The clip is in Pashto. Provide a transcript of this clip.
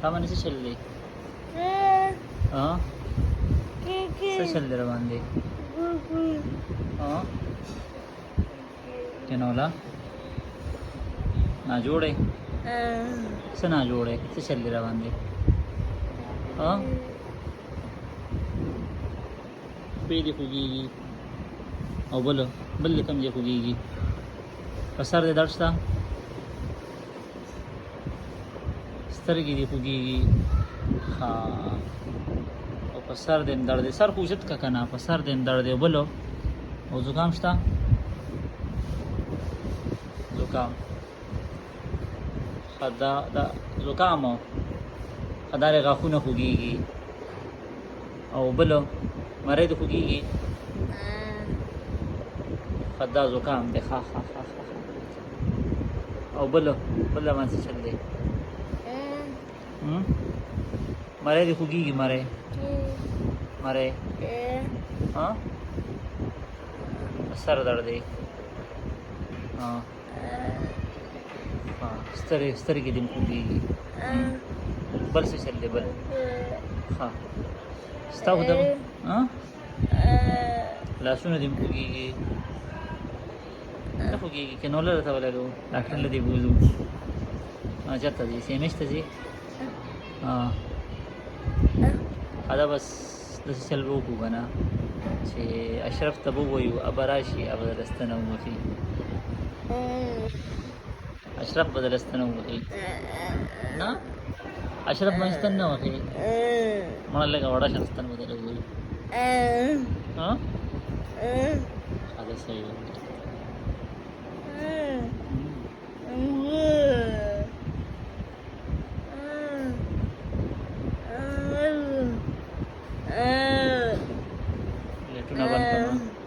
Tama na si Shelly. Sa Shelly raman di. Tinola? Na जोड़े से ना जोड़े से चल रहा बंदे हाँ पीली फुगीगी और बोलो बल्ले कम ये फुगीगी पसर दे दर्शता स्तर की दी फुगीगी हाँ और पसर दिन दर्द सर पूछत का कना पसर दिन दर्द बोलो और जुकाम स्ता जुकाम خدا دا زکامو خدا له غاخونه خوږیږي او بل مری د خوږیږي خدا زکام د خا خا خا او بل باندې چل دی مری د خوږیږي مری ها سر درد دی ها سترګې دې خوږیږي بل څه چل دی بل ها ستا خو دغه لاسونه دې خوږیږي نه خوږیږي که نو لره ته ولګو ډاکټر له دې بوځو چېرته ځي سیمش ته ځي دا بس داسې چل به وکړو که نه چې اشرف ته به ووایو ابه راشي ابه د ستنه ووهي اشرف بدل استنى وخي نا اشرف ما استنى وخي ما لك وڑا شخص استنى بدل وخي ها هذا صحيح लेटू ना बंद करना